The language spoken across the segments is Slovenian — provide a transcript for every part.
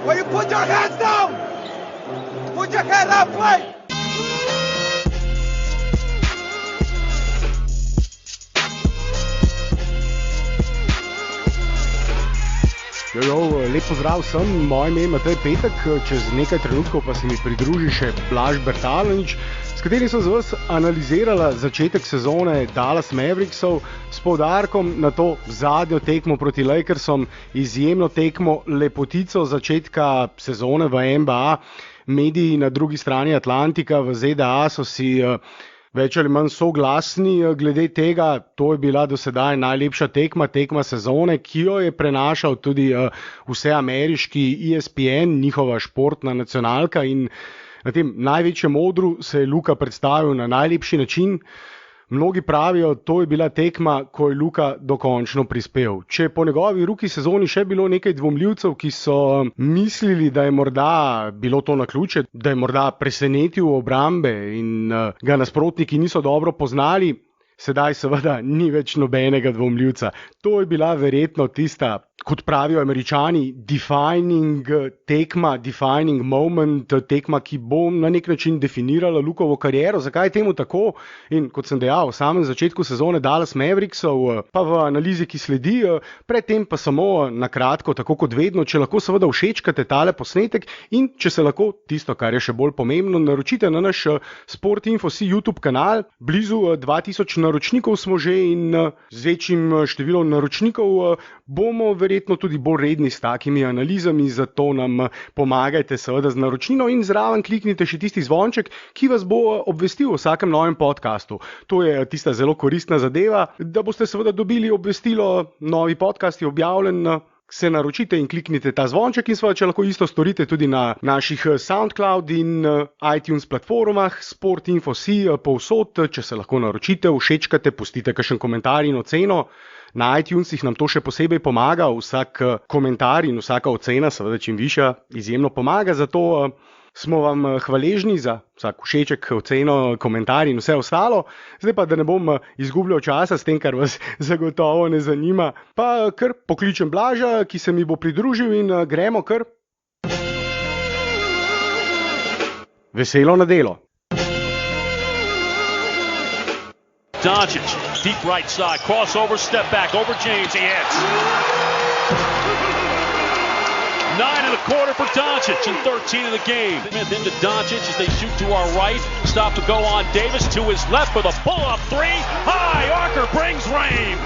Will you put your hands down? Put your head up, play! Lep pozdrav vsem, moje ime je Matej Petek, čez nekaj trenutkov pa se mi pridruži še Blaž Bertalanič, s katerim sem za vas analizirala začetek sezone Dallas Mavericksov s poudarkom na to zadnjo tekmo proti Lakersom, izjemno tekmo, lepotico začetka sezone v NBA. Mediji na drugi strani Atlantika v ZDA so si več ali manj soglasni glede tega. To je bila do sedaj najlepša tekma sezone, ki jo je prenašal tudi vseameriški ESPN, njihova športna nacionalka, in na tem največjem odru se je Luka predstavil na najlepši način. Mnogi pravijo, to je bila tekma, ko je Luka dokončno prispel. Če po njegovi rookie sezoni še bilo nekaj dvomljivcev, ki so mislili, da je morda bilo to naključje, da je morda presenetil obrambe in ga nasprotniki niso dobro poznali, sedaj seveda ni več nobenega dvomljivca. To je bila verjetno tista, kot pravijo Američani, defining tekma, defining moment, tekma, ki bo na nek način definirala Lukovo kariero. Zakaj je temu tako? In kot sem dejal, v samem začetku sezone Dallas Mavericksov, pa v analizi, ki sledi, predtem pa samo na kratko, tako kot vedno, če lahko seveda všečkate tale posnetek in če se lahko, tisto, kar je še bolj pomembno, naročite na naš Sportinfo.si YouTube kanal. Blizu 2000 naročnikov smo že in z večjim številom naročnikov bomo verjetno tudi bolj redni s takimi analizami, zato nam pomagajte seveda z naročnino in zraven kliknite še tisti zvonček, ki vas bo obvestil o vsakem novem podcastu. To je tista zelo koristna zadeva, da boste seveda dobili obvestilo, novi podcast je objavljen, se naročite in kliknite ta zvonček in seveda, če lahko isto storite tudi na naših SoundCloud in iTunes platformah, Sportinfo.si, povsod, če se lahko naročite, všečkate, pustite kakšen komentar in oceno. Na iTunesih nam to še posebej pomaga, vsak komentar in vsaka ocena, seveda čim višja, izjemno pomaga, zato smo vam hvaležni za vsak všeček, oceno, komentar in vse ostalo. Zdaj pa, da ne bom izgubljal časa s tem, kar vas zagotovo ne zanima, pa kar pokličem Blaža, ki se mi bo pridružil in gremo kar veselo na delo. Doncic, deep right side, crossover, step back, over James, he hits. 9.25 for Doncic and 13 in the game. Smith into Doncic as they shoot to our right. Stop to go on Davis to his left with a pull-up three. High, Archer brings rain.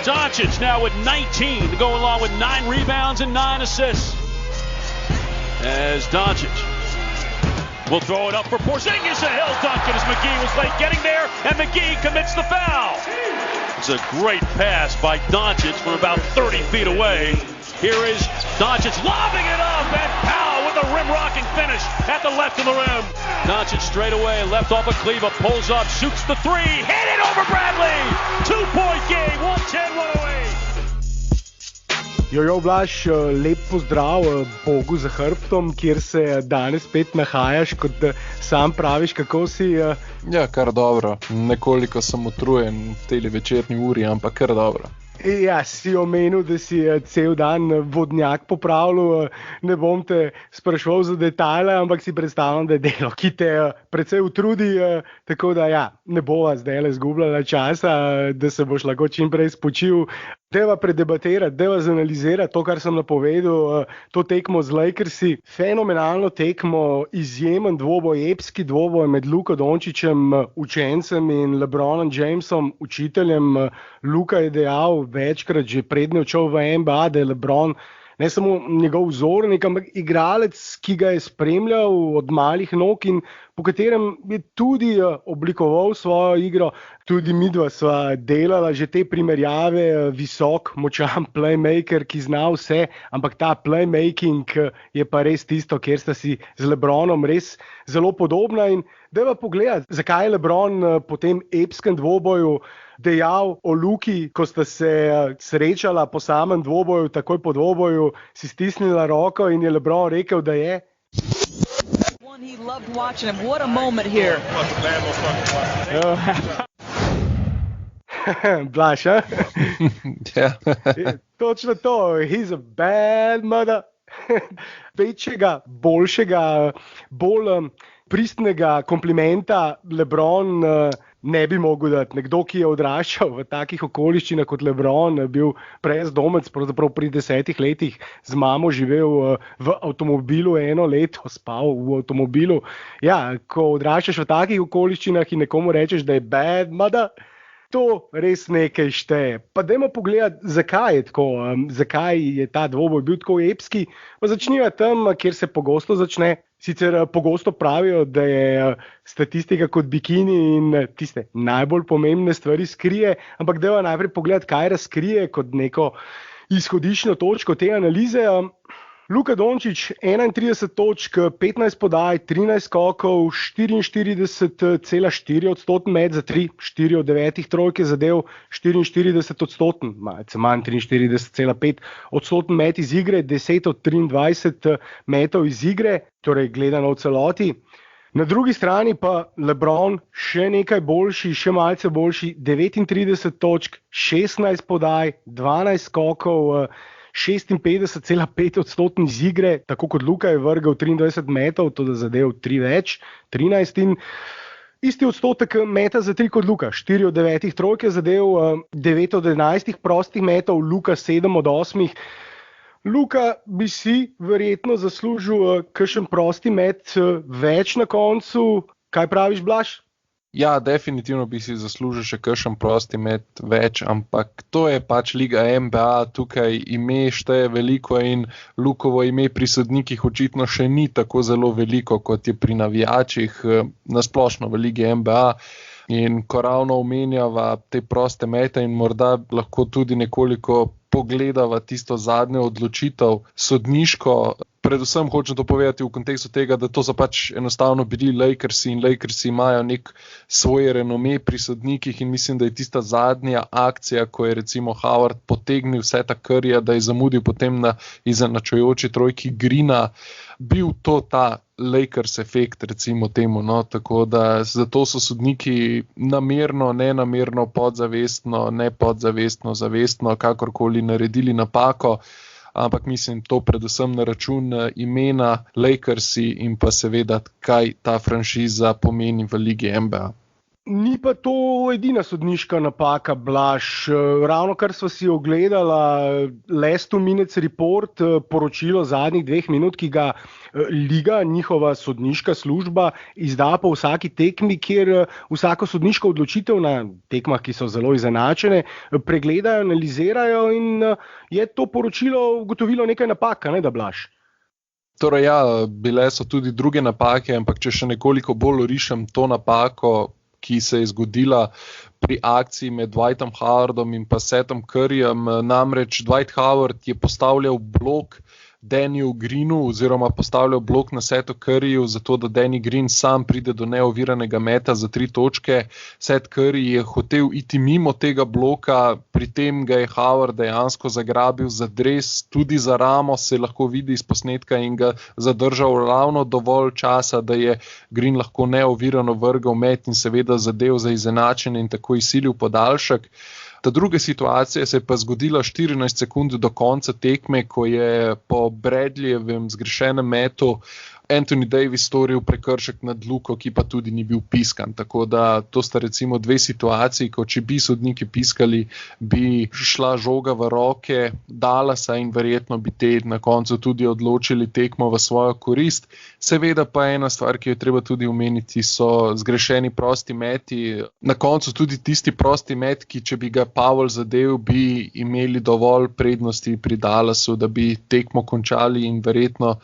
Doncic now with 19 to go along with 9 rebounds and 9 assists. As Doncic will throw it up for Porzingis, a hill dunk, as McGee was late getting there, and McGee commits the foul. It's a great pass by Doncic from about 30 feet away. Here is Doncic lobbing it up, and Powell with a rim-rocking finish at the left of the rim. Doncic straight away, left off of Kleba, pulls up, shoots the three, hit it over Bradley! 2-point game, 110-108. Jojo Blaž, lep pozdrav Bogu za hrbtom, kjer se danes spet nahajaš, kot sam praviš, kako si? Ja, kar dobro. Nekoliko sem utrujen v tej večerni uri, ampak kar dobro. Ja, si omenil, da si cel dan vodnjak popravljal, ne bom te spraševal za detajle, ampak si predstavljam, da je delo, ki te precej utrudi, tako da ja, ne bova zdaj izgubljala časa, da se boš lahko čim prej spočil. Deva predebatirati, deva zanalizirati to, kar sem napovedal, to tekmo z Lakersi, fenomenalno tekmo, izjemen dvoboj, epski dvoboj med Luko Dončićem, učencem, in LeBronom Jamesom, učiteljem. Luka je dejal večkrat, že prednje odšel v NBA, da je LeBron ne samo njegov vzornik, ampak igralec, ki ga je spremljal od malih nog in po katerem je tudi oblikoval svojo igro. Tudi midva sva delala že te primerjave, visok, močan playmaker, ki zna vse, ampak ta playmaking je pa res tisto, kjer sta si z LeBronom res zelo podobna. In dajva pogledati, zakaj je LeBron po tem epskem dvoboju dejal o Luki, ko sta se srečala po samem dvoboju, takoj po dvoboju si stisnila roko in je LeBron rekel, da je. He loved watching him. What a moment here. Blaž, a? Ja. Točno to, he's a bad mother. Večjega, boljšega, bolj pristnega komplimenta LeBron ne bi mogel dati. Nekdo, ki je odraščal v takih okoliščinah kot LeBron, bil brezdomec, pravzaprav pri 10 letih z mamo živel v avtomobilu 1 leto, spal v avtomobilu. Ja, ko odraščaš v takih okoliščinah in nekomu rečeš, da je bad mother, to res nekaj šteje. Pa dajmo pogledati, zakaj je tako, zakaj je ta dvoboj bil tako epski. Pa začniva tam, kjer se pogosto začne. Sicer pogosto pravijo, da je statistika kot bikini in tiste najbolj pomembne stvari skrije, ampak dajmo najprej pogledati, kaj razkrije kot neko izhodiščno točko te analize. Luka Dončić, 31 točk, 15 podaj, 13 skokov, 44,4% met za 3, 4 od 9 trojke zadev, 44%, malce manj 43,5% met iz igre, 10 od 23 metov iz igre, torej gledano v celoti. Na drugi strani pa LeBron še nekaj boljši, še malce boljši, 39 točk, 16 podaj, 12 skokov, 56,5% iz igre, tako kot Luka je vrgel 23 metov, to da zadev 3 več, 13 in isti odstotek meta za 3 kot Luka, 4 od 9 trojke zadev, 9 od 11 prostih metov, Luka 7 od 8. Luka bi si verjetno zaslužil kakšen prosti met več na koncu. Kaj praviš, Blaž? Ja, definitivno bi si zaslužil še kakšen prosti met več, ampak to je pač liga NBA, tukaj ime šteje veliko in Lukovo ime pri sodnikih očitno še ni tako zelo veliko, kot je pri navijačih nasplošno v ligi NBA. In ko ravno omenjava te proste mete in morda lahko tudi nekoliko pogledava tisto zadnjo odločitev sodniško, predvsem hočem to povedati v kontekstu tega, da to so pač enostavno bili Lakersi in Lakersi imajo nek svoj renome pri sodnikih in mislim, da je tista zadnja akcija, ko je recimo Howard potegnil Seta Curryja, da je zamudil potem na izenačujoči trojki Greena, bil to ta Lakers efekt, recimo temu, no, tako da zato so sodniki namerno, nenamerno, podzavestno, nepodzavestno, zavestno, kakorkoli naredili napako, ampak mislim to predvsem na račun imena Lakersi in pa seveda, kaj ta franšiza pomeni v ligi NBA. Ni pa to edina sodniška napaka, Blaž. Ravno kar sva si ogledala Last 2 Minutes Report, poročilo zadnjih 2 minut, ki ga liga, njihova sodniška služba, izda po vsaki tekmi, kjer vsako sodniško odločitev na tekmah, ki so zelo izenačene, pregledajo, analizirajo in je to poročilo ugotovilo nekaj napak, ne da, Blaž? Torej ja, bile so tudi druge napake, ampak če še nekoliko bolj orišem to napako, ki se je zgodila pri akciji med Dwightom Howardom in pa Setom Curryjem. Namreč Dwight Howard je postavljal blok Dannyju Greenu oziroma postavljal blok na Setu Curryju, zato da Danny Green sam pride do neoviranega meta za 3 točke. Seth Curry je hotel iti mimo tega bloka, pri tem ga je Howard dejansko zagrabil za dres, tudi za ramo, se lahko vidi iz posnetka in ga zadržal ravno dovolj časa, da je Green lahko neovirano vrgel met in seveda zadev za izenačenje in tako izsilil podaljšek. Ta druga situacija se je pa zgodila 14 sekund do konca tekme, ko je po Bradleyjevem zgrešenem metu Anthony Davis storil prekršek nad Luko, ki pa tudi ni bil piskan. Tako da to sta recimo 2 situaciji, ko če bi sodniki piskali, bi šla žoga v roke Dallasa in verjetno bi te na koncu tudi odločili tekmo v svojo korist. Seveda pa ena stvar, ki jo treba tudi omeniti, so zgrešeni prosti meti. Na koncu tudi tisti prosti met, ki če bi ga Powell zadev, bi imeli dovolj prednosti pri Dallasu, da bi tekmo končali in verjetno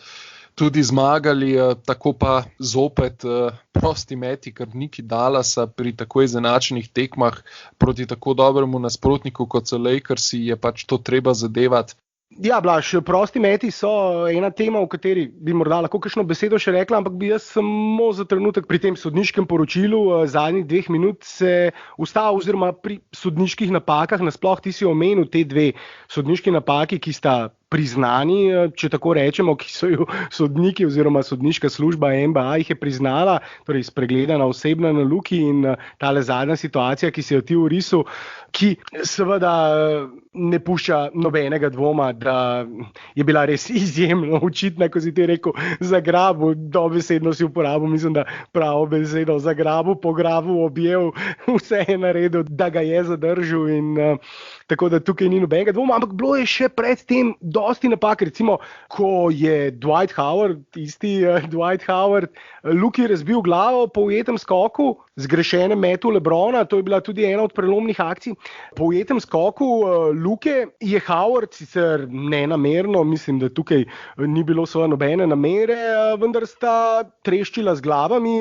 tudi zmagali, tako pa zopet prosti meti krvniki Dallasa pri tako izenačenih tekmah proti tako dobremu nasprotniku, kot so Lakersi, je pač to treba zadevati. Ja, Blaž, prosti meti so ena tema, o kateri bi morda lahko kakšno besedo še rekla, ampak bi jaz samo za trenutek pri tem sodniškem poročilu zadnjih 2 minut se ustavil, oziroma pri sodniških napakah, nasploh ti si omenil te 2 sodniški napaki, ki sta priznani, če tako rečemo, ki so jo sodniki oziroma sodniška služba NBA jih je priznala, torej spregledana osebna na Luki in tale zadnja situacija, ki se je ti orisal, ki seveda ne pušča nobenega dvoma, da je bila res izjemno očitna, ko si ti rekel, zagrabil, dobesedno si uporabil, mislim, da pravo besedo, zagrabil, pograbil, objel, vse je naredil, da ga je zadržal in tako da tukaj ni nobenega dvoma, ampak bilo je še pred tem dosti napak, recimo, ko je Dwight Howard, Luki razbil glavo po ujetem skoku, zgrešenem metu LeBrona, to je bila tudi ena od prelomnih akcij. Po ujetem skoku Luke je Howard sicer nenamerno, mislim, da tukaj ni bilo svoje nobene namere, vendar sta treščila z glavami.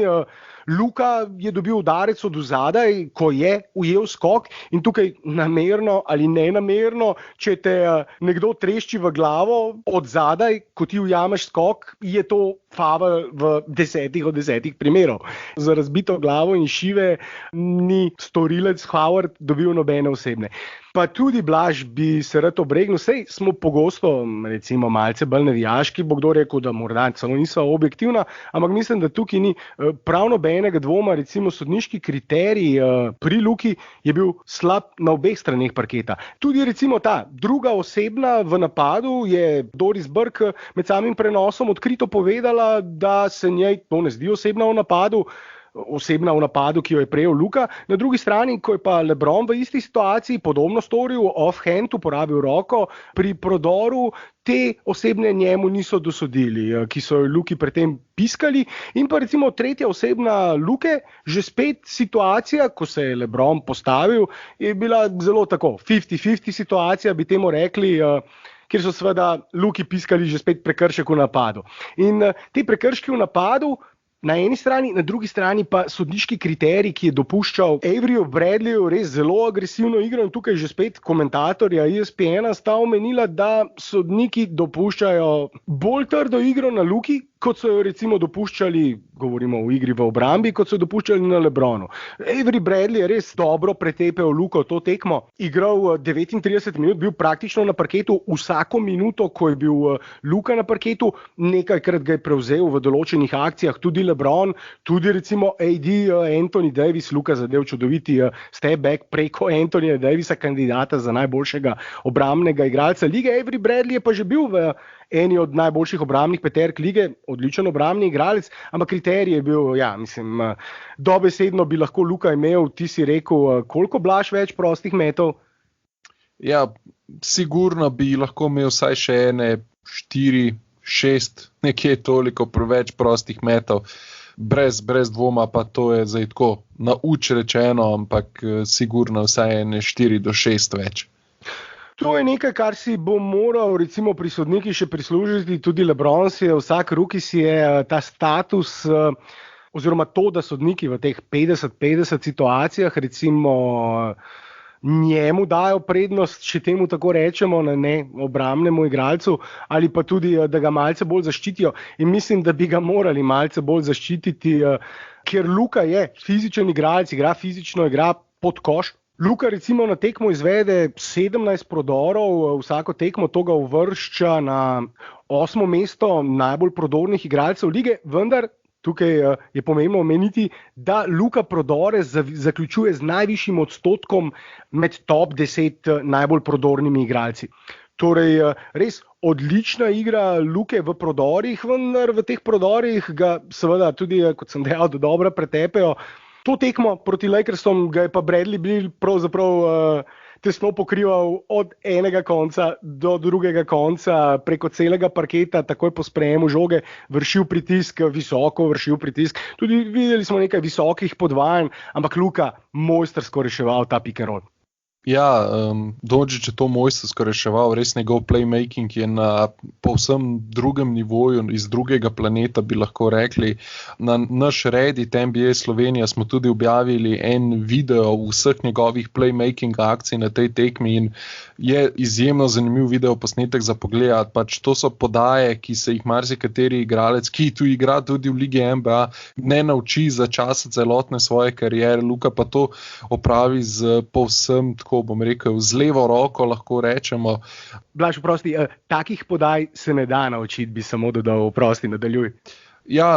Luka je dobil udarec od zadaj, ko je ujel skok in tukaj namerno ali nenamerno, če te nekdo trešči v glavo od zadaj, ko ti ujameš skok, je to faul v 10 od 10 primerov. Za razbito glavo in šive ni storilec Howard dobil nobene osebne. Pa tudi Blaž bi se rad obregnil, sej smo pogosto, recimo malce bolj navijaški, bo kdo rekel, da morda celo niso objektivna, ampak mislim, da tukaj ni prav nobenega dvoma, recimo sodniški kriterij pri Luki je bil slab na obeh straneh parketa. Tudi recimo ta druga osebna v napadu je Doris Burke med samim prenosom odkrito povedala, da se njej to ne zdi osebna v napadu, ki jo je prejel Luka. Na drugi strani, ko je pa LeBron v isti situaciji podobno storil, off-hand, uporabil roko, pri prodoru te osebne njemu niso dosodili, ki so Luki predtem piskali. In pa recimo tretja osebna Luke, že spet situacija, ko se je LeBron postavil, je bila zelo tako 50-50 situacija, bi temu rekli, kjer so seveda Luki piskali že spet prekršek v napadu. In te prekrški v napadu na eni strani, na drugi strani pa sodniški kriterij, ki je dopuščal Averyju Bradleyju res zelo agresivno igro in tukaj že spet komentatorja ESPN-a sta omenila, da sodniki dopuščajo bolj trdo igro na Luki, kot so jo recimo dopuščali, govorimo o igri v obrambi, kot so jo dopuščali na LeBronu. Avery Bradley je res dobro pretepel Luko to tekmo, igral 39 minut, bil praktično na parketu vsako minuto, ko je bil Luka na parketu, nekajkrat ga je prevzel v določenih akcijah, tudi LeBron, tudi recimo AD, Anthony Davis, Luka zadev čudoviti step back preko Anthonyja Davisa, kandidata za najboljšega obrambnega igralca lige. Avery Bradley je pa že bil v eni od najboljših obrambnih peterk lige, odličen obrambni igralec, ampak kriterij je bil, dobesedno bi lahko Luka imel, ti si rekel, koliko Blaž več prostih metov? Ja, sigurno bi lahko imel vsaj še ene 4, 6, nekje toliko preveč prostih metov. Brez dvoma pa to je zdaj tako na uč rečeno, ampak sigurno vsaj ene 4 do 6 več. To je nekaj, kar si bo moral recimo pri sodnikih še prislužiti, tudi LeBron si je, vsak rookie si je ta status, oziroma to, da sodniki v teh 50-50 situacijah recimo njemu dajo prednost, če temu tako rečemo, ne obrambnemu igralcu, ali pa tudi, da ga malce bolj zaščitijo. In mislim, da bi ga morali malce bolj zaščititi, ker Luka je fizičen igralec, igra fizično, igra pod koš. Luka recimo na tekmo izvede 17 prodorov, vsako tekmo to ga uvršča na 8. mesto najbolj prodornih igralcev lige, vendar tukaj je pomembno omeniti, da Luka prodore zaključuje z najvišjim odstotkom med top 10 najbolj prodornimi igralci. Torej, res odlična igra Luke v prodorih, vendar v teh prodorih ga seveda tudi, kot sem dejal, do dobra pretepejo. To tekmo proti Lakersom ga je pa Bradley Beal pravzaprav tesno pokrival od enega konca do drugega konca, preko celega parketa, takoj po sprejemu žoge, vršil pritisk, visoko vršil pritisk. Tudi videli smo nekaj visokih podvajanj, ampak Luka mojstrsko reševal ta pick and roll. Ja, Doncic je to mojstrsko reševal, res njegov playmaking je na povsem drugem nivoju, iz drugega planeta bi lahko rekli. Na naš Reddit NBA Slovenija smo tudi objavili en video vseh njegovih playmaking akcij na tej tekmi in je izjemno zanimiv video posnetek za pogledati. Pač to so podaje, ki se jih marsikateri igralec, ki tu igra tudi v Ligi NBA, ne nauči za časa celotne svoje kariere. Luka pa to opravi z povsem tako tako, bom rekel, z levo roko lahko rečemo. Blaž, oprosti, takih podaj se ne da naučiti, bi samo dodal, oprosti, nadaljuj. Ja,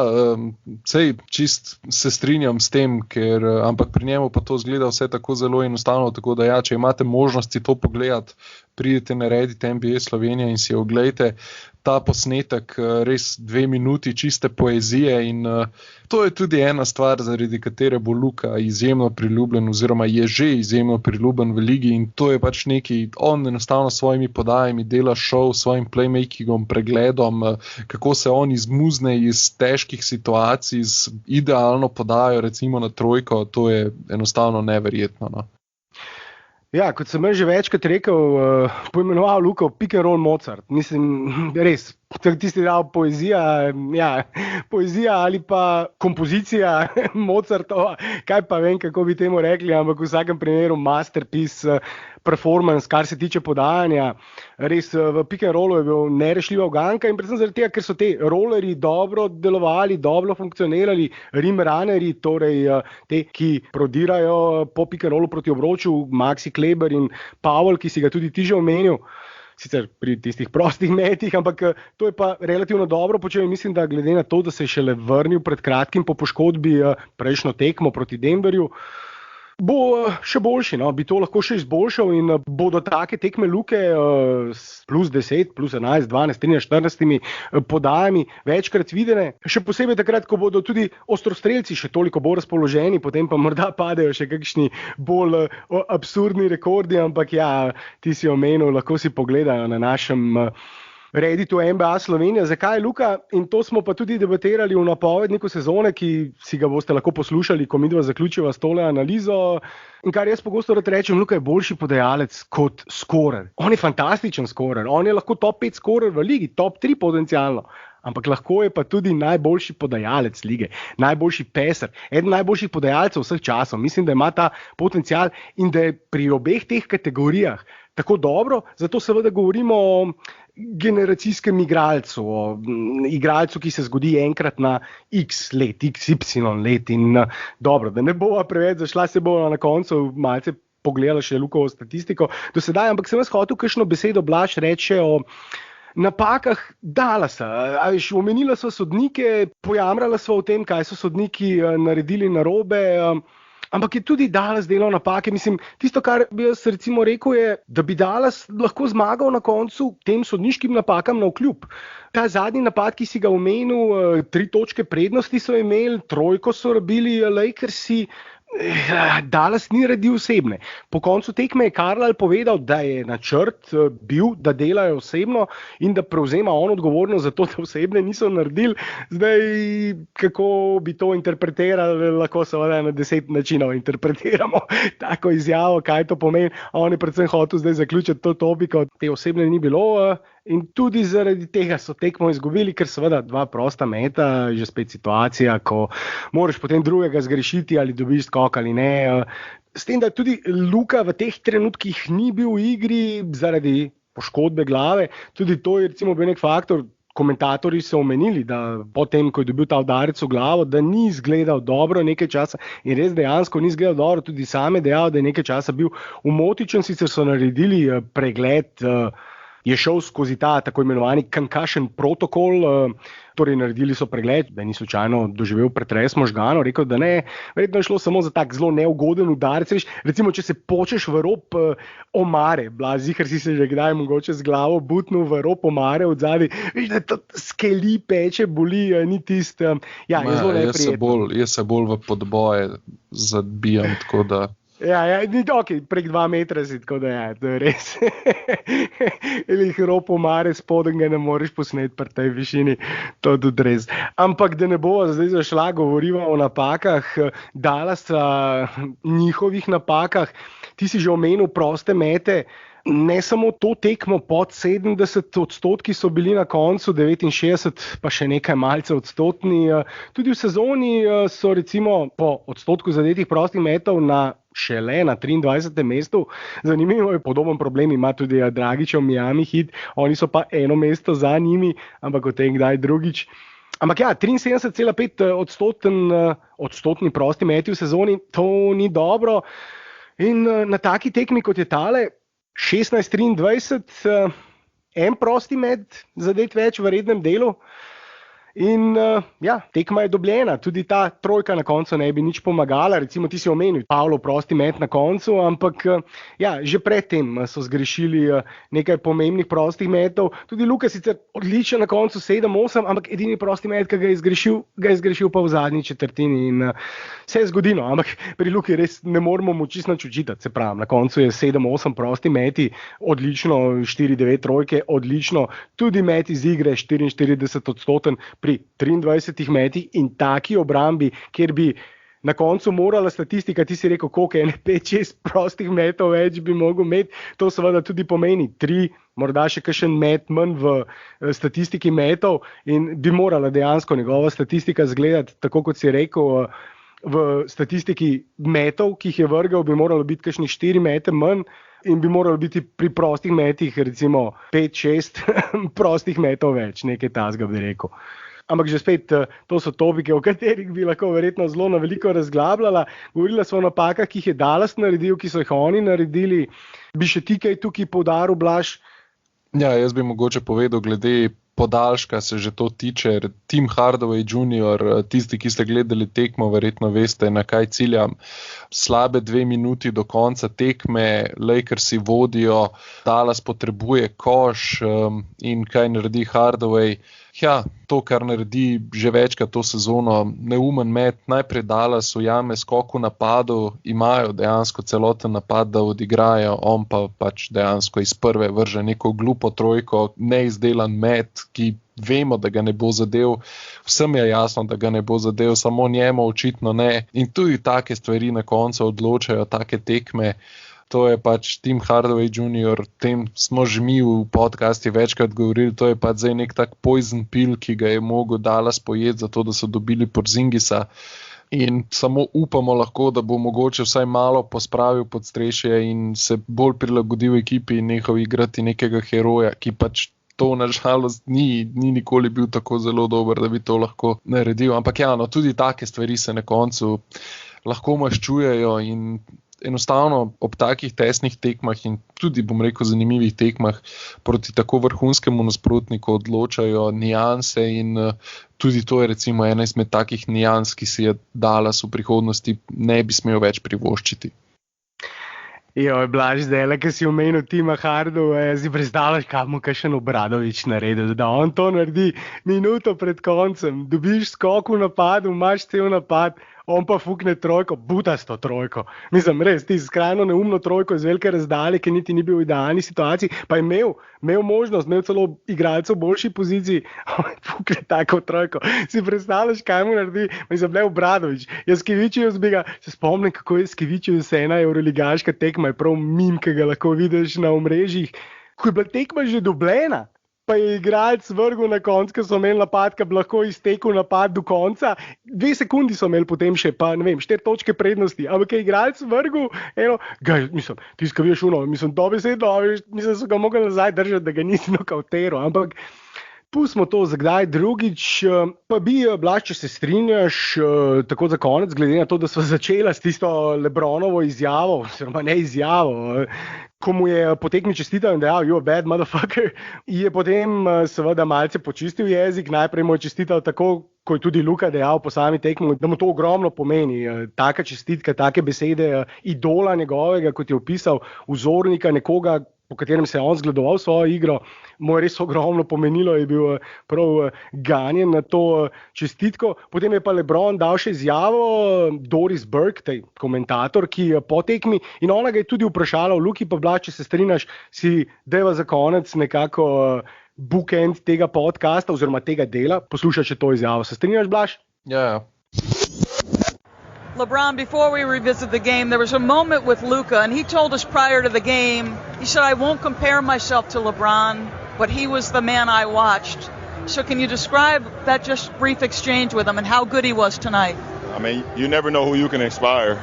sej čist se strinjam s tem, ampak pri njemu pa to zgleda vse tako zelo enostavno, tako da ja, če imate možnosti to pogledati, pridete narediti NBA Slovenija in si oglejte ta posnetek, res 2 minuti čiste poezije in to je tudi ena stvar, zaradi katere bo Luka izjemno priljubljen oziroma je že izjemno priljubljen v ligi in to je pač neki, on enostavno s svojimi podajami dela šov, s svojim playmakingom, pregledom, kako se on izmuzne iz težkih situacij z idealno podajo recimo na trojko, to je enostavno neverjetno. No? Ja, kot sem že večkrat rekel, poimenoval Luko pick and roll Mozart. Mislim, res, tisti dal poezija, ja, poezija ali pa kompozicija Mozartova, kaj pa vem, kako bi temu rekli, ampak v vsakem primeru masterpiece, performance, kar se tiče podajanja. Res v pick and rollu je bil nerešljiva uganka in predvsem zaradi tega, ker so te rollerji dobro delovali, dobro funkcionirali, rim runnerji, torej te, ki prodirajo po pick and rollu proti obroču, Maxi Kleber in Powell, ki si ga tudi ti že omenil, sicer pri tistih prostih metih, ampak to je pa relativno dobro počel in mislim, da glede na to, da se je šele vrnil pred kratkim po poškodbi prejšnjo tekmo proti Denverju, bo še boljši, no? Bi to lahko še izboljšal in bodo take tekme Luke plus 10, plus 11, 12, 13, 14 podajami večkrat videne. Še posebej takrat, ko bodo tudi ostrostrelci še toliko bolj razpoloženi, potem pa morda padejo še kakšni bolj absurdni rekordi, ampak ja, ti si omenil, lahko si pogledajo na našem Redditu NBA Slovenija. Zakaj je Luka? In to smo pa tudi debatirali v napovedniku sezone, ki si ga boste lahko poslušali, ko midva zaključiva s tole analizo. In kar jaz pogosto rad rečem, Luka je boljši podajalec kot skorer. On je fantastičen skorer, on je lahko top 5 skorer v ligi, top 3 potencialno. Ampak lahko je pa tudi najboljši podajalec lige, najboljši peser, eden najboljših podajalcev vseh časov. Mislim, da ima ta potencial in da je pri obeh teh kategorijah tako dobro, zato seveda govorimo o generacijskem igralcu, o igralcu, ki se zgodi enkrat na x let, xy let in dobro, da ne bova preveč zašla, se bova na koncu malce pogledala še Lukovo statistiko do sedaj, ampak sem vas hotel kakšno besedo Blaž reče o napakah Dallasa. Omenila sva sodnike, pojamrala sva o tem, kaj so sodniki naredili narobe, ampak je tudi Dallas delal napake. Mislim, tisto, kar bi jaz recimo rekel, je, da bi Dallas lahko zmagal na koncu tem sodniškim napakam navkljub. Ta zadnji napad, ki si ga omenil, 3 točke prednosti so imeli, trojko so rabili Lakersi, Dallas ni naredil osebne. Po koncu tekme je Carlisle povedal, da je načrt bil, da delajo osebno in da prevzema on odgovornost za to, da osebne niso naredili. Zdaj, kako bi to interpretirali, lahko seveda na 10 načinov interpretiramo tako izjavo, kaj to pomeni. On je predvsem hotel zdaj zaključiti to topiko, te osebne ni bilo. In tudi zaradi tega so tekmo izgubili, ker seveda 2 prosta meta, že spet situacija, ko moraš potem drugega zgrešiti ali dobiš skok ali ne. S tem, da tudi Luka v teh trenutkih ni bil v igri zaradi poškodbe glave, tudi to je recimo bil nek faktor. Komentatorji so omenili, da potem, ko je dobil ta udarec v glavo, da ni izgledal dobro nekaj časa in res dejansko ni izgledal dobro, tudi sam je dejal, da je nekaj časa bil umotičen, sicer so naredili pregled, je šel skozi ta tako imenovani concussion protokol, torej naredili so pregled, da ni slučajno doživel pretres možganov, rekel, da ne, verjetno je šlo samo za tak zelo neugoden udarec. Recimo, če se počeš v rob omare, Blaži, ker si se že kdaj mogoče z glavo butnil v rob omare od zadaj, veš, da to skeli, peče, boli, ni tist, ja, je zelo neprijetno. Jaz se bolj v podboje zabijam, tako da... Ja, ni ok, prek 2 metra si, tako da ja, to je res. Ili rob omare spoden ga ne moreš posneti pri tej višini, to tudi res. Ampak da ne bo zdaj zašla, govoriva o napakah Dallasa, njihovih napakah, ti si že omenil proste mete, ne samo to tekmo, pod 70% so bili na koncu, 69 pa še nekaj malce odstotni. Tudi v sezoni so recimo po odstotku zadetih prostih metov šele na 23. mestu. Zanimivo je, podoben problem ima tudi Dragićev Miami Heat, oni so pa eno mesto za njimi, ampak o tem kdaj drugič. Ampak ja, 73,5% odstotni prosti meti v sezoni, to ni dobro. In na taki tekmi, kot je tale, 16-23, en prosti met zadet več v rednem delu. In tekma je dobljena, tudi ta trojka na koncu ne bi nič pomagala, recimo ti si omenil Pavlov prosti met na koncu, ampak že predtem so zgrešili nekaj pomembnih prostih metov, tudi Luka sicer odličen na koncu 7-8, ampak edini prosti met, ki ga je zgrešil pa v zadnji četrtini in se je zgodilo, ampak pri Luki res ne moramo mu čisto nič očitati, se pravi, na koncu je 7-8 prosti meti, odlično, 4-9 trojke, odlično, tudi met iz igre 44% pri 23 metih in taki obrambi, kjer bi na koncu morala statistika, ti si rekel, koliko je 5-6 prostih metov več bi mogel imeti, to seveda tudi pomeni 3, morda še kakšen met manj v statistiki metov in bi morala dejansko njegova statistika izgledati, tako kot si rekel, v statistiki metov, ki jih je vrgel, bi moralo biti kakšni 4 mete manj in bi moralo biti pri prostih metih recimo 5-6 prostih metov več, nekaj tasga bi rekel. Ampak že spet, to so topike, o katerih bi lahko verjetno zelo na veliko razglabljala. Govorila smo o napakah, ki jih je Dallas naredil, ki so jih oni naredili. Bi še ti kaj tukaj poudaril, Blaž? Ja, jaz bi mogoče povedal glede podaljška se že to tiče. Tim Hardaway Jr., tisti, ki ste gledali tekmo, verjetno veste, na kaj ciljam. Slabe 2 minuti do konca tekme, Lakersi vodijo, Dallas potrebuje koš in kaj naredi Hardaway? Ja, to, kar naredi že večkrat to sezono, neumen met, najprej Dallas ujame skok v napadu, imajo dejansko celoten napad, da odigrajo, on pa pač dejansko iz prve vrže neko glupo trojko, neizdelan met, ki vemo, da ga ne bo zadel, vsem je jasno, da ga ne bo zadel, samo njemu očitno ne. In tudi take stvari na koncu odločajo, take tekme. To je pač Tim Hardaway Jr., tem smo že mi v podcasti večkrat govorili, to je pač zdaj nek tak poison pill, ki ga je mogel Dallas pojeti, zato da so dobili Porzingisa. In samo upamo lahko, da bo mogoče vsaj malo pospravil pod strešje in se bolj prilagodil ekipi in nehal igrati nekega heroja, ki pač to nažalost ni nikoli bil tako zelo dober, da bi to lahko naredil. Ampak tudi take stvari se na koncu lahko maščujejo in enostavno ob takih tesnih tekmah in tudi, bom rekel, zanimivih tekmah proti tako vrhunskemu nasprotniku odločajo nianse in tudi to je recimo ena izmed takih nians, ki si je Dallas v prihodnosti ne bi smel več privoščiti. Blaž, zdaj, ki si omenil Tima Hardawaya, si predstavljaš, kaj mu kakšen Obradović naredil, da on to naredi minuto pred koncem, dobiš skok v napadu, imaš cel napad, on pa fukne trojko, butasto trojko. Mislim, res, ti skrajno neumno trojko iz velike razdalje, ki niti ni bil v idealni situaciji, pa je imel možnost, imel celo igralcev v boljši poziciji, fukne tako trojko. Si predstavljaš, kaj mu naredi, mislim, ne Obradović. Jaskevičius bi ga, se spomnim, kako je Jaskevičius ena evroligaška tekma, je prav mim, ki ga lahko vidiš na omrežjih, ko je bila tekma že dobljena. Pa je igralec vrgel na konc, ker so imeli napad, ki bi lahko iztekel napad do konca. 2 sekundi so imeli potem še, pa ne vem, 4 točke prednosti. Ampak je igralec vrgel, mislim, ti skaviš dobesedno, mislim, so ga mogli nazaj držati, da ga nisi nokauteriral. Ampak pustimo to za kdaj drugič. Pa bi, Blaž, če se strinjaš, tako za konec, glede na to, da sva začela s tisto LeBronovo izjavo, oziroma ne izjavo, ko mu je po tekmi čestital in dejal, you're a bad motherfucker, je potem seveda malce počistil jezik, najprej mu je čestital tako, ko je tudi Luka dejal po sami tekmi, da mu to ogromno pomeni. Taka čestitka, take besede, idola njegovega, kot je opisal, vzornika, nekoga, po katerem se je on zgledoval svojo igro, mu je res ogromno pomenilo, je bil prav ganjen na to čestitko. Potem je pa LeBron dal še izjavo Doris Burke, tej komentator, ki je po tekmi in ona ga je tudi vprašala, Luki pa Blaž, če se strinjaš, si deva za konec nekako bookend tega podcasta oziroma tega dela, poslušaj še to izjavo. Se strinjaš, Blaž? Ja. LeBron, before we revisit the game, there was a moment with Luka, and he told us prior to the game, he said, I won't compare myself to LeBron, but he was the man I watched. So can you describe that just brief exchange with him and how good he was tonight? I mean, you never know who you can inspire,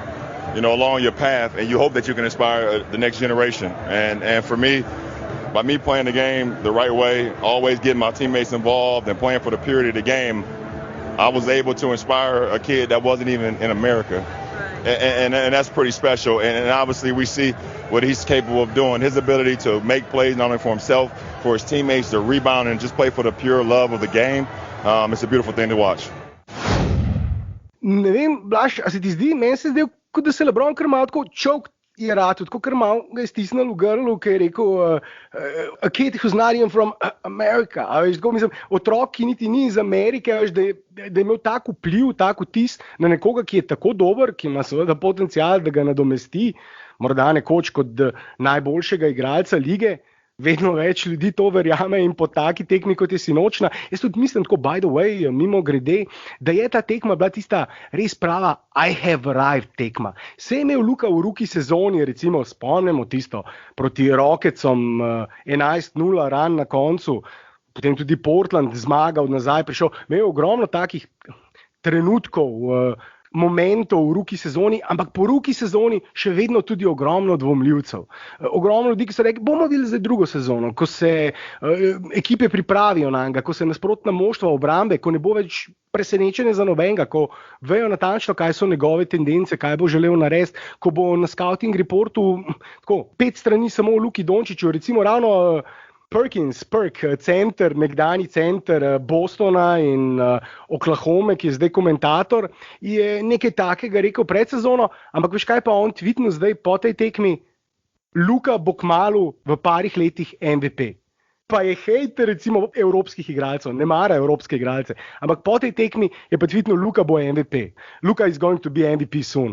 along your path, and you hope that you can inspire the next generation. And for me, by me playing the game the right way, always getting my teammates involved and playing for the purity of the game, I was able to inspire a kid that wasn't even in America. Right. and that's pretty special. And obviously we see what he's capable of doing. His ability to make plays not only for himself, for his teammates, to rebound and just play for the pure love of the game. It's a beautiful thing to watch. Ne vem, Blaž, a se ti zdi, meni se zdaj, kot da se LeBron kar malo tako čovk je ratu, tako kar malo ga je stisnil v grlu, ki je rekel, a kid who's not even from America. A veš, tako mislim, otrok, ki niti ni iz Amerike, veš, da je imel tak vpliv, tak vtis na nekoga, ki je tako dober, ki ima seveda potencial, da ga nadomesti, morda nekoč kot najboljšega igralca lige. Vedno več ljudi to verjame in po taki tekmi, kot je sinočna. Jaz tudi mislim, tako by the way, mimo grede, da je ta tekma bila tista res prava I have arrived tekma. Se je imel Luka v rookie sezoni, recimo spomnimo tisto proti Rocketsom 11-0 ran na koncu, potem tudi Portland zmagal nazaj, prišel, imel ogromno takih trenutkov, momentov v rookie sezoni, ampak po rookie sezoni še vedno tudi ogromno dvomljivcev. Ogromno ljudi, ki so rekli, bomo videli zdaj drugo sezono, ko se ekipe pripravijo na njega, ko se nasprotna moštva obrambe, ko ne bo več presenečenje za nobenega, ko vejo natančno, kaj so njegove tendence, kaj bo želel narediti, ko bo na scouting reportu tako 5 strani samo o Luki Dončiću, recimo ravno center, nekdani center Bostona in Oklahome, ki je zdaj komentator, je nekaj takega rekel pred sezono, ampak veš kaj pa on tweetnil zdaj po tej tekmi? Luka bo kmalu v parih letih MVP. Pa je hejter recimo evropskih igralcev, ne mara evropske igralce, ampak po tej tekmi je pa tweetnil, Luka bo MVP. Luka is going to be MVP soon,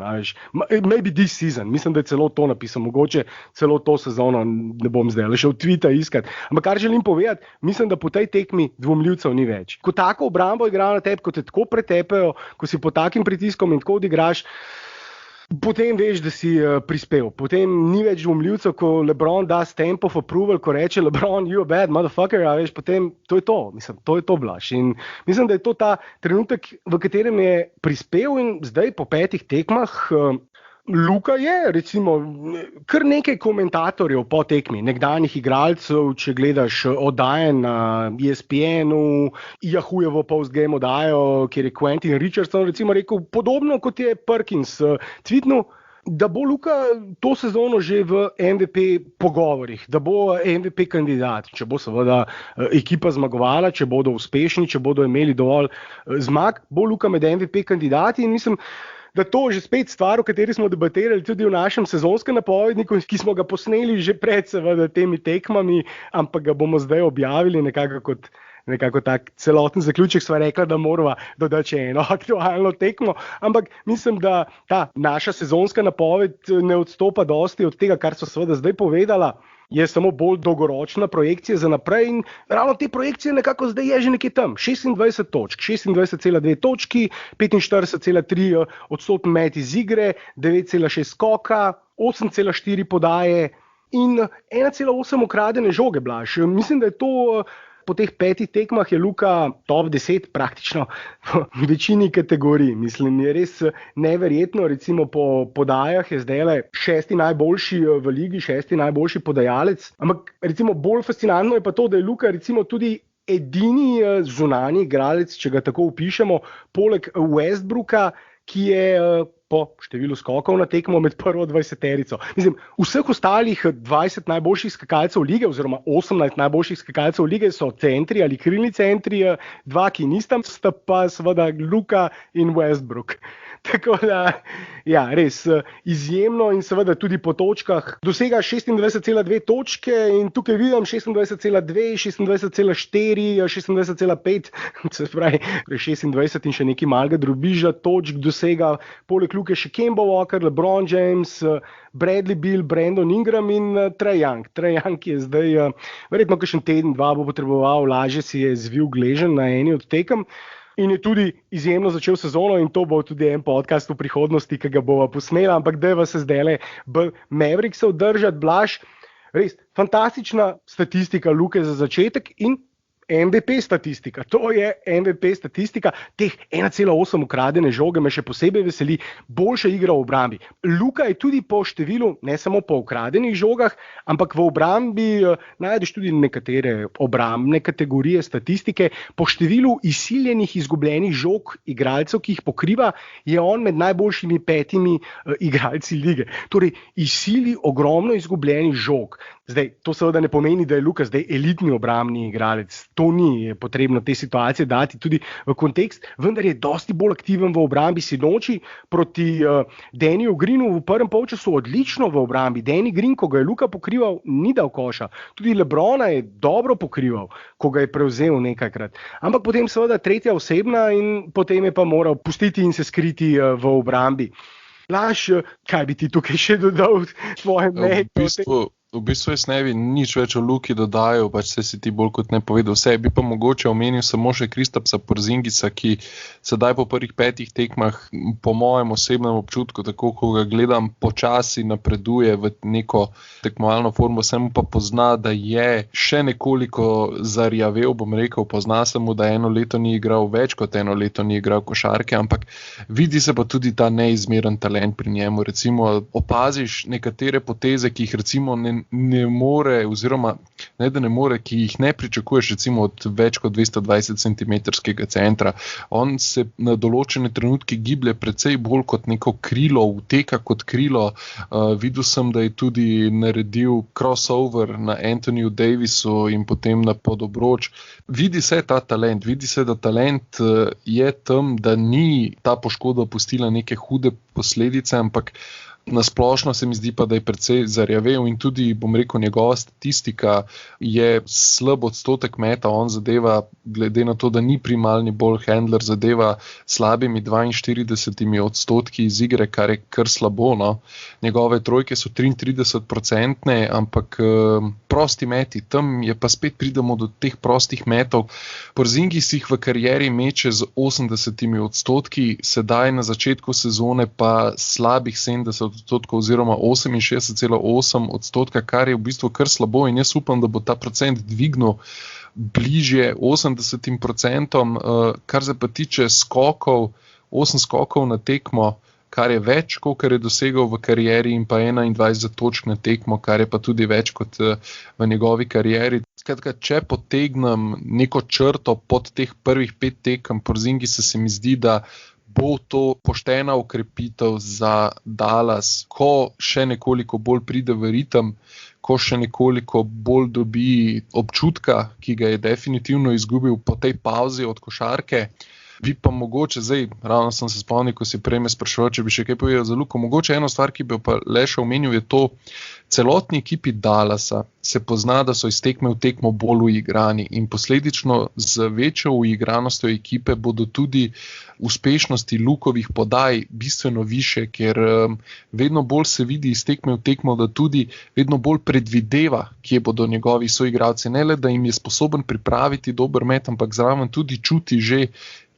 maybe this season, mislim, da je celo to napisal, mogoče celo to sezono, ne bom zdaj šel tweeta iskati. Ampak kar želim povedati, mislim, da po tej tekmi dvomljivcev ni več. Ko tako obrambo igrajo na tebi, ko te tako pretepejo, ko si pod takim pritiskom in tako odigraš, potem veš, da si prispel. Potem ni več dvomljivcev, ko LeBron da stamp of approval, ko reče LeBron, you a bad motherfucker, a veš, potem to je to. Mislim, to je to, Blaž. In mislim, da je to ta trenutek, v katerem je prispel in zdaj po 5 tekmah Luka je, recimo, kar nekaj komentatorjev po tekmi, nekdanjih igralcev, če gledaš oddaje na ESPN-u, Yahoojevo postgame oddajo, kjer je Quentin Richardson recimo rekel, podobno kot je Perkins tweetnul, da bo Luka to sezono že v MVP pogovorih, da bo MVP kandidat, če bo seveda ekipa zmagovala, če bodo uspešni, če bodo imeli dovolj zmag, bo Luka med MVP kandidati in mislim, da to že spet stvar, o kateri smo debatirali tudi v našem sezonskem napovedniku, ki smo ga posneli že pred seveda temi tekmami, ampak ga bomo zdaj objavili nekako tak celoten zaključek, sva rekla, da morava dodati še eno aktualno tekmo, ampak mislim, da ta naša sezonska napoved ne odstopa dosti od tega, kar so seveda zdaj povedala, je samo bolj dolgoročna projekcija za naprej in ravno te projekcije nekako zdaj je že nekje tam. 26 točk, 26,2 točki, 45,3% met iz igre, 9,6 skoka, 8,4 podaje in 1,8 ukradene žoge, Blaž. Mislim, da je to po teh 5 tekmah je Luka top 10 praktično v večini kategorij. Mislim, je res neverjetno, recimo po podajah je zdaj 6. najboljši v ligi, 6. najboljši podajalec, ampak recimo bolj fascinantno je pa to, da je Luka recimo tudi edini zunanji igralec, če ga tako opišemo, poleg Westbrooka, ki je po številu skokov na tekmo med prvo 20-terico. Mislim, vseh ostalih 20 najboljših skakalcev lige oziroma 18 najboljših skakalcev lige so centri ali krilni centri, 2, ki nista, sta pa seveda Luka in Westbrook. Tako da, ja, res izjemno in seveda tudi po točkah dosega 26,2 točke in tukaj vidim 26,2, 26,4, 26,5, se pravi 26 in še nekaj malega drobiža točk dosega, poleg Luke še Kemba Walker, LeBron James, Bradley Beal, Brandon Ingram in Trae Young. Trae Young je zdaj, verjetno kakšen teden, 2 bo potreboval, lažje si je zvil gležen na eni od tekem. In je tudi izjemno začel sezono in to bo tudi en podcast v prihodnosti, ki ga bova posnela, ampak dajva se zdajle Mavericksov držati, Blaž. Res, fantastična statistika Luke za začetek in MVP statistika, to je MVP statistika, teh 1,8 ukradene žoge me še posebej veseli, boljša igra v obrambi. Luka je tudi po številu, ne samo po ukradenih žogah, ampak v obrambi najdeš tudi nekatere obrambne kategorije statistike, po številu izsiljenih izgubljenih žog igralcev, ki jih pokriva, je on med najboljšimi 5 igralci lige. Torej, izsili ogromno izgubljenih žog. Zdaj, to seveda ne pomeni, da je Luka zdaj elitni obrambni igralec. To ni potrebno te situacije dati tudi v kontekst, vendar je dosti bolj aktiven v obrambi. Sinoči proti Dannyju Greenu v prvem polčasu odlično v obrambi. Danny Green, ko ga je Luka pokrival, ni dal koša. Tudi LeBrona je dobro pokrival, ko ga je prevzel nekajkrat. Ampak potem seveda tretja osebna in potem je pa moral pustiti in se skriti v obrambi. Blaž, kaj bi ti tukaj še dodal svoje mnenje? V bistvu jaz ne bi nič več o Luki dodajal, pač se si ti bolj kot ne povedal vse. Bi pa mogoče omenil samo še Kristapsa Porzingisa, ki sedaj po prvih 5 tekmah po mojem osebnem občutku, tako ko ga gledam, počasi napreduje v neko tekmovalno formo, se mu pa pozna, da je še nekoliko zarjavel, bom rekel, pozna se mu, da eno leto ni igral več kot eno leto ni igral košarke, ampak vidi se pa tudi ta neizmeren talent pri njemu. Recimo opaziš nekatere poteze, ki jih recimo ne more, oziroma ne da ne more, ki jih ne pričakuješ recimo od več kot 220 cm centra. On se na določene trenutke giblje precej bolj kot neko krilo, uteka kot krilo. Videl sem, da je tudi naredil crossover na Anthonyju Davisu in potem na podobroč. Vidi se ta talent, vidi se, da talent je tam, da ni ta poškodba pustila neke hude posledice, ampak nasplošno se mi zdi pa, da je precej zarjavel in tudi, bom rekel, njegova statistika je slab odstotek meta, on zadeva, glede na to, da ni primarni ball handler, zadeva slabimi 42% iz igre, kar je kar slabo, no. Njegove trojke so 33%, ampak prosti meti, tam je pa spet pridemo do teh prostih metov. Porzingis jih v karieri meče z 80%, sedaj na začetku sezone pa slabih 70% oziroma 68,8%, kar je v bistvu kar slabo in jaz upam, da bo ta procent dvignil bližje 80%, kar se pa tiče skokov, 8 skokov na tekmo, kar je več, kolikor je dosegal v karieri in pa 21 točk na tekmo, kar je pa tudi več kot v njegovi karieri. Skratka, če potegnem neko črto pod teh prvih 5 tekem Porzingisa, se mi zdi, da bo to poštena ukrepitev za Dallas, ko še nekoliko bolj pride v ritem, ko še nekoliko bolj dobi občutka, ki ga je definitivno izgubil po tej pauzi od košarke. Bi pa mogoče, zdaj ravno sem se spomnil, ko si prej me spraševal, če bi še kaj povedal za Luko, mogoče eno stvar, ki bi jo pa le še omenil, je to, celotni ekipi Dallasa se pozna, da so iz tekme v tekmo bolj uigrani in posledično z večjo uigranostjo ekipe bodo tudi uspešnosti Lukovih podaj bistveno više, ker vedno bolj se vidi iz tekme v tekmo, da tudi vedno bolj predvideva, kje bodo njegovi soigralci, ne le, da jim je sposoben pripraviti dober met, ampak zraven tudi čuti že,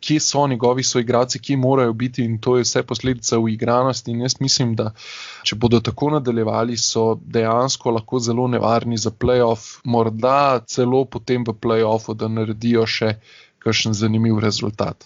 kje so njegovi soigralci, kje morajo biti in to je vse posledica uigranosti in jaz mislim, da če bodo tako nadaljevali, so dejansko lahko zelo nevarni za playoff, morda celo potem v playoffu, da naredijo še kakšen zanimiv rezultat.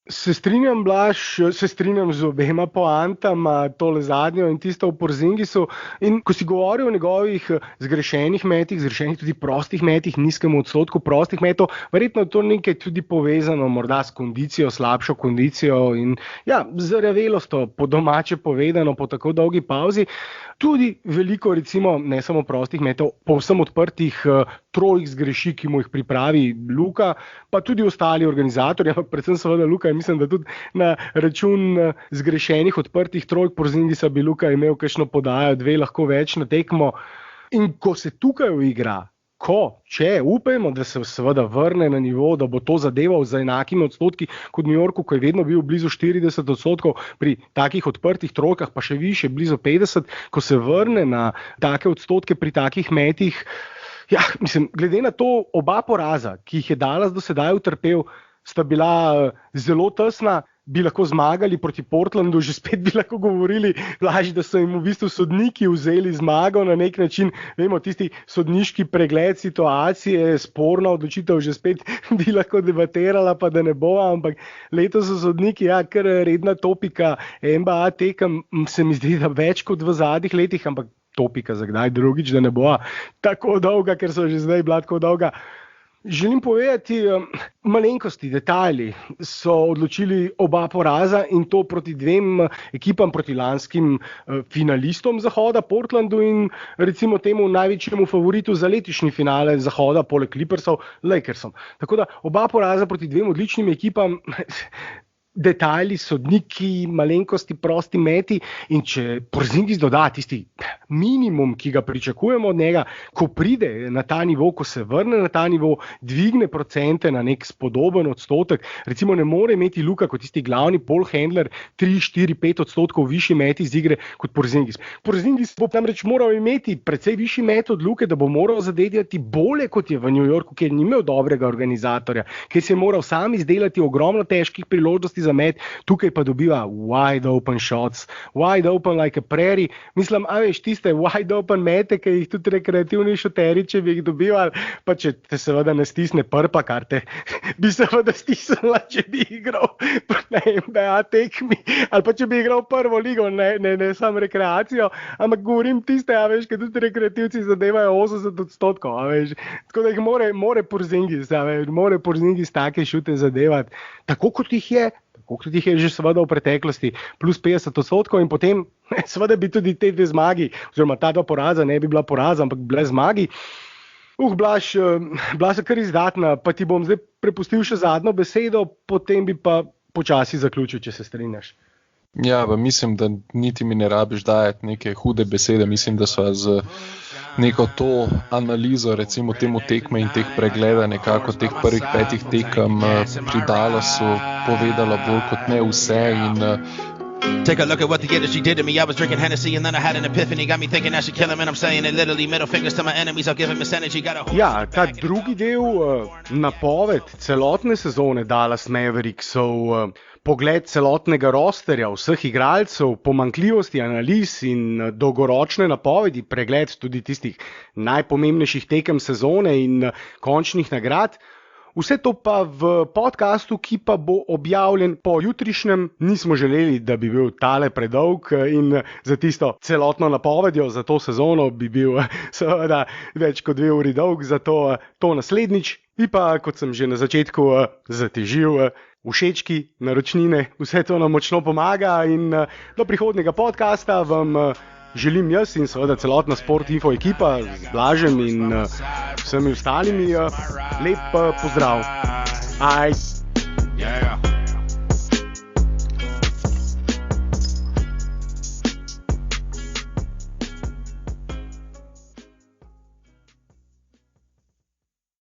Se strinjam, Blaž, se strinjam z obema poantama, tole zadnjo in tisto v Porzingisu. In ko si govoril o njegovih zgrešenih metih, zgrešenih tudi prostih metih, nizkem odstotku prostih metov, verjetno je to nekaj tudi povezano morda s kondicijo, slabšo kondicijo in zarjavelostjo, po domače povedano, po tako dolgi pauzi. Tudi veliko, recimo, ne samo prostih metov, povsem odprtih trojk zgreši, ki mu jih pripravi Luka, pa tudi ostali organizatorji, ampak predvsem seveda Luka, mislim, da tudi na račun zgrešenih odprtih trojk Porzingisa bi Luka imel kakšno podajo, 2 lahko več na tekmo. In ko se tukaj uigra, če upajmo, da se seveda vrne na nivo, da bo to zadeval z enakimi odstotki kot v New Yorku, ko je vedno bil blizu 40%, pri takih odprtih trojkah pa še više, blizu 50%, ko se vrne na take odstotke pri takih metih, mislim, glede na to oba poraza, ki jih je Dallas do sedaj utrpel, sta bila zelo tesna. bi lahko zmagali proti Portlandu, že spet bi lahko govorili, da so jim v bistvu sodniki vzeli zmago na nek način. Vemo, tisti sodniški pregled situacije, sporna odločitev, že spet bi lahko debatirala, pa da ne bo, ampak letos so sodniki, kar redna topika NBA tekem, se mi zdi, da več kot v zadnjih letih, ampak topika za kdaj drugič, da ne bo tako dolga, ker so že zdaj bila tako dolga. Želim povedati, malenkosti, detajli so odločili oba poraza in to proti dvem ekipam, proti lanskim finalistom Zahoda, Portlandu in recimo temu največjemu favoritu za letošnji finale Zahoda, poleg Clippersov, Lakersom. Tako da oba poraza proti dvem odličnim ekipam, detajli, sodniki, malenkosti, prosti meti in če Porzingis doda tisti minimum, ki ga pričakujemo od njega, ko pride na ta nivo, ko se vrne na ta nivo, dvigne procente na nek spodoben odstotek, recimo ne more imeti Luka kot tisti glavni ball handler 3, 4, 5 odstotkov višji met iz igre kot Porzingis. Porzingis bo namreč moral imeti precej višji met od Luke, da bo moral zadeti bolje kot je v New Yorku, kjer ni imel dobrega organizatorja, kjer se je moral sam izdelati ogromno težkih priložnosti za met, tukaj pa dobiva wide open shots, wide open like a prairie. Mislim, veš, tiste wide open mete, ki jih tudi rekreativni šoteri, če bi jih dobivali, pa če te seveda ne stisne prpa, kar te bi seveda stisnila, če bi igral na NBA tekmi, ali pa če bi igral prvo ligo, ne samo rekreacijo, ampak govorim tiste, veš, ki tudi rekreativci zadevajo 80%, veš, tako da jih more Porzingis take šute zadevati, tako kot jih je že seveda v preteklosti, plus 50% in potem seveda bi tudi te dve zmagi, oziroma ta dva poraza ne bi bila poraza, ampak bi bile zmagi. Blaž, bila se kar izdatna, pa ti bom zdaj prepustil še zadnjo besedo, potem bi pa počasi zaključil, če se strinjaš. Ja, pa mislim, da niti mi ne rabiš dajati neke hude besede, mislim, da so z neko to analizo, recimo temu tekme in teh pregleda, nekako teh prvih 5 tekem pri Dallasu povedala bolj kot ne vse in take a look at what the industry did to me. I was drinking Hennessy and then I had an epiphany. Got me thinking I should kill him and I'm saying it literally. Middle fingers to my enemies. I'll give him this energy. Ja, ta drugi del, napoved celotne sezone Dallas Mavericksov, pogled celotnega rosterja, vseh igralcev, pomanjkljivosti analiz in dolgoročne napovedi, pregled tudi tistih najpomembnejših tekem sezone in končnih nagrad. Vse to pa v podcastu, ki pa bo objavljen po jutrišnjem. Nismo želeli, da bi bil tale predolg in za tisto celotno napovedjo za to sezono bi bil seveda več kot 2 uri dolg, zato to naslednjič. In pa, kot sem že na začetku zatežil, všečki, naročnine, vse to nam močno pomaga in do prihodnjega podcasta vam želim jaz in seveda celotna Sport Info ekipa z Blažem in vsemi ostalimi lep pozdrav. Aj.